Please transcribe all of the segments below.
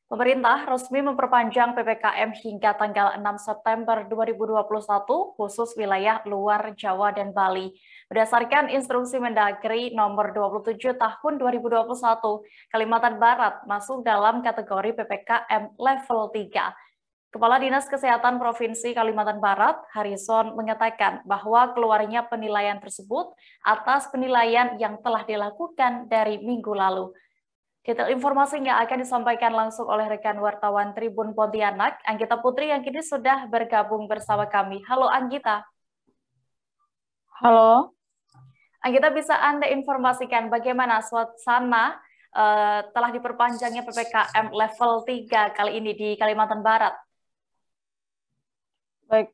Pemerintah resmi memperpanjang PPKM hingga tanggal 6 September 2021 khusus wilayah luar Jawa dan Bali. Berdasarkan instruksi Mendagri nomor 27 tahun 2021, Kalimantan Barat masuk dalam kategori PPKM level 3. Kepala Dinas Kesehatan Provinsi Kalimantan Barat, Harrison, mengatakan bahwa keluarnya penilaian tersebut atas penilaian yang telah dilakukan dari minggu lalu. Detail informasinya akan disampaikan langsung oleh rekan wartawan Tribun Pontianak, Anggita Putri yang kini sudah bergabung bersama kami. Halo Anggita. Halo. Anggita, bisa Anda informasikan bagaimana suasana telah diperpanjangnya PPKM level 3 kali ini di Kalimantan Barat? Baik,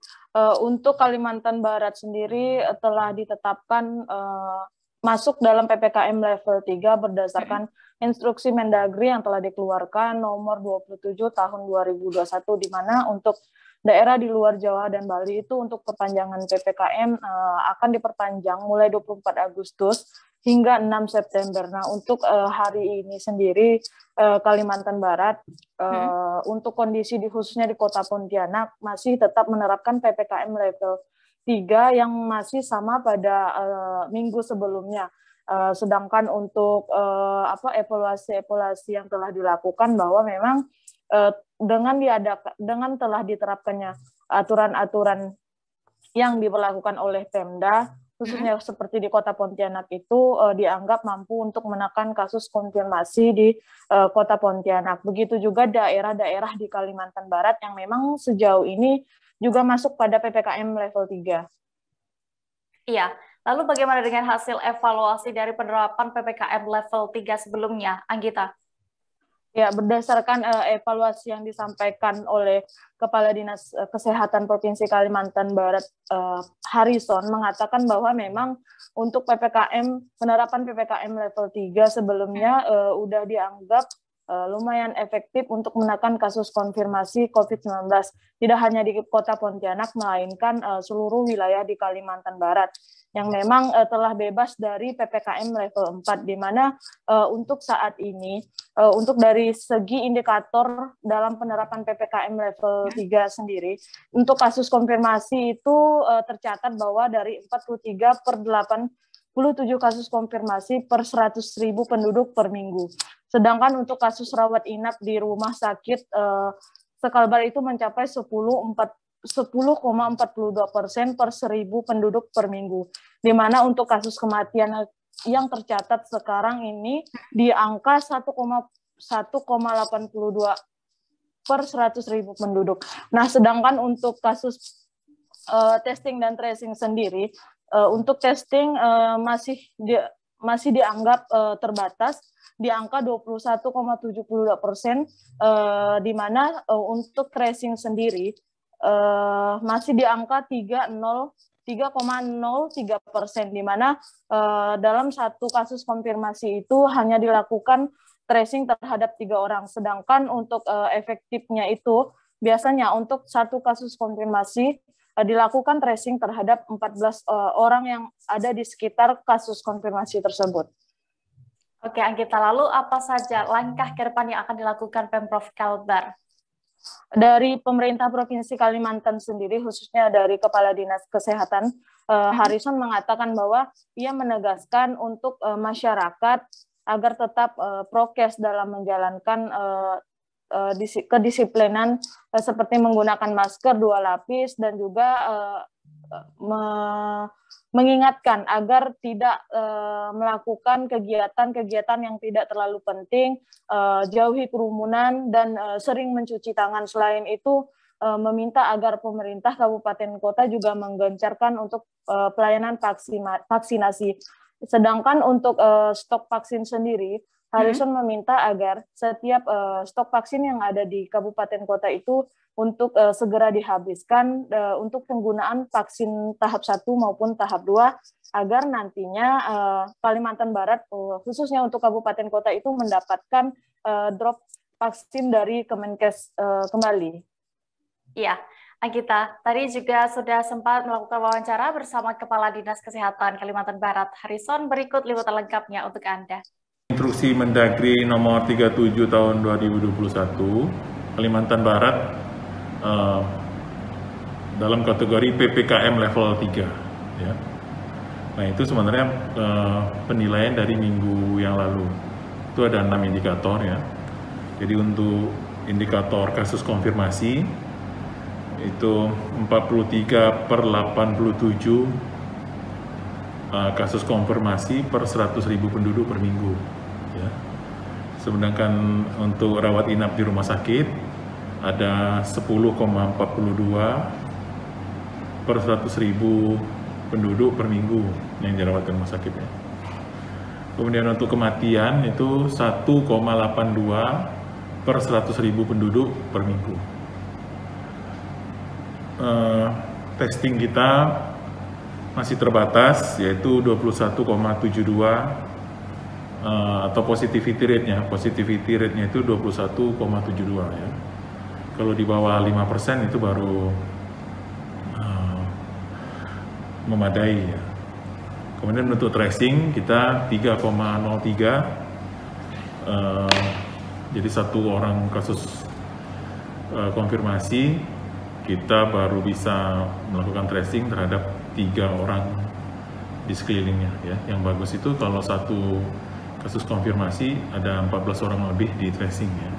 untuk Kalimantan Barat sendiri telah ditetapkan masuk dalam PPKM level 3 berdasarkan instruksi Mendagri yang telah dikeluarkan nomor 27 tahun 2021, di mana untuk daerah di luar Jawa dan Bali itu untuk perpanjangan PPKM akan diperpanjang mulai 24 Agustus hingga 6 September. Nah, untuk hari ini sendiri Kalimantan Barat untuk kondisi khususnya di Kota Pontianak masih tetap menerapkan PPKM level 3 yang masih sama pada minggu sebelumnya. Sedangkan untuk evaluasi yang telah dilakukan bahwa memang dengan telah diterapkannya aturan-aturan yang diberlakukan oleh Pemda, khususnya seperti di Kota Pontianak itu dianggap mampu untuk menekan kasus konfirmasi di Kota Pontianak. Begitu juga daerah-daerah di Kalimantan Barat yang memang sejauh ini juga masuk pada PPKM level 3. Iya, lalu bagaimana dengan hasil evaluasi dari penerapan PPKM level 3 sebelumnya, Anggita? Ya, berdasarkan evaluasi yang disampaikan oleh Kepala Dinas Kesehatan Provinsi Kalimantan Barat, Harrison, mengatakan bahwa memang untuk penerapan PPKM level 3 sebelumnya sudah dianggap lumayan efektif untuk menekan kasus konfirmasi COVID-19. Tidak hanya di Kota Pontianak, melainkan seluruh wilayah di Kalimantan Barat yang memang telah bebas dari PPKM level 4, di mana untuk saat ini, untuk dari segi indikator dalam penerapan PPKM level 3 sendiri, untuk kasus konfirmasi itu tercatat bahwa dari 43 per 87 kasus konfirmasi per 100.000 penduduk per minggu. Sedangkan untuk kasus rawat inap di rumah sakit sekalbar itu mencapai 10,42% per 1.000 penduduk per minggu. Di mana untuk kasus kematian yang tercatat sekarang ini di angka 1,82 per 100.000 penduduk. Nah, sedangkan untuk kasus testing dan tracing sendiri, untuk testing masih dianggap terbatas di angka 21,72%, di mana untuk tracing sendiri masih di angka 3,03%, di mana dalam satu kasus konfirmasi itu hanya dilakukan tracing terhadap 3 orang, sedangkan untuk efektifnya itu biasanya untuk satu kasus konfirmasi dilakukan tracing terhadap 14 orang yang ada di sekitar kasus konfirmasi tersebut. Oke, Anggita, lalu apa saja langkah ke depan yang akan dilakukan Pemprov Kalbar? Dari pemerintah Provinsi Kalimantan sendiri, khususnya dari Kepala Dinas Kesehatan, Harrison mengatakan bahwa ia menegaskan untuk masyarakat agar tetap prokes dalam menjalankan kedisiplinan seperti menggunakan masker 2 lapis dan juga mengingatkan agar tidak melakukan kegiatan-kegiatan yang tidak terlalu penting, jauhi kerumunan, dan sering mencuci tangan. Selain itu, meminta agar pemerintah kabupaten kota juga menggencarkan untuk pelayanan vaksinasi. Sedangkan untuk stok vaksin sendiri, Harrison meminta agar setiap stok vaksin yang ada di kabupaten kota itu untuk segera dihabiskan untuk penggunaan vaksin tahap 1 maupun tahap 2, agar nantinya Kalimantan Barat, khususnya untuk kabupaten kota itu mendapatkan drop vaksin dari Kemenkes kembali. Iya, Anggita, tadi juga sudah sempat melakukan wawancara bersama Kepala Dinas Kesehatan Kalimantan Barat, Harrison. Berikut liputan lengkapnya untuk Anda. Instruksi Mendagri nomor 37 tahun 2021, Kalimantan Barat dalam kategori PPKM level 3. Ya. Nah itu sebenarnya penilaian dari minggu yang lalu. Itu ada 6 indikator ya. Jadi untuk indikator kasus konfirmasi itu 43/87 kasus konfirmasi per 100.000 penduduk per minggu. Ya. Sedangkan untuk rawat inap di rumah sakit ada 10,42 per 100.000 penduduk per minggu yang dirawat di rumah sakit. Ya. Kemudian untuk kematian itu 1,82 per 100.000 penduduk per minggu. Testing kita masih terbatas, yaitu 21,72 atau positivity rate-nya. Positivity rate-nya itu 21,72 ya. Kalau di bawah 5% itu baru memadai ya. Kemudian untuk tracing kita 3,03, jadi satu orang kasus konfirmasi kita baru bisa melakukan tracing terhadap 3 orang di sekelilingnya ya. Yang bagus itu kalau satu kasus konfirmasi ada 14 orang lebih di tracing ya.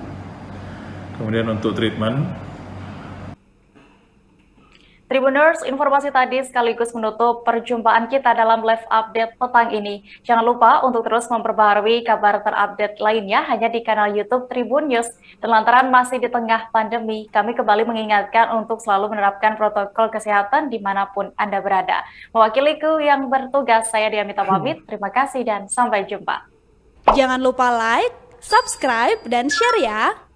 Kemudian untuk treatment, Tribuners, informasi tadi sekaligus menutup perjumpaan kita dalam live update petang ini. Jangan lupa untuk terus memperbaharui kabar terupdate lainnya hanya di kanal YouTube Tribun News. Dan lantaran masih di tengah pandemi, kami kembali mengingatkan untuk selalu menerapkan protokol kesehatan dimanapun Anda berada. Mewakiliku yang bertugas, saya Diamita pamit. Terima kasih dan sampai jumpa. Jangan lupa like, subscribe, dan share ya!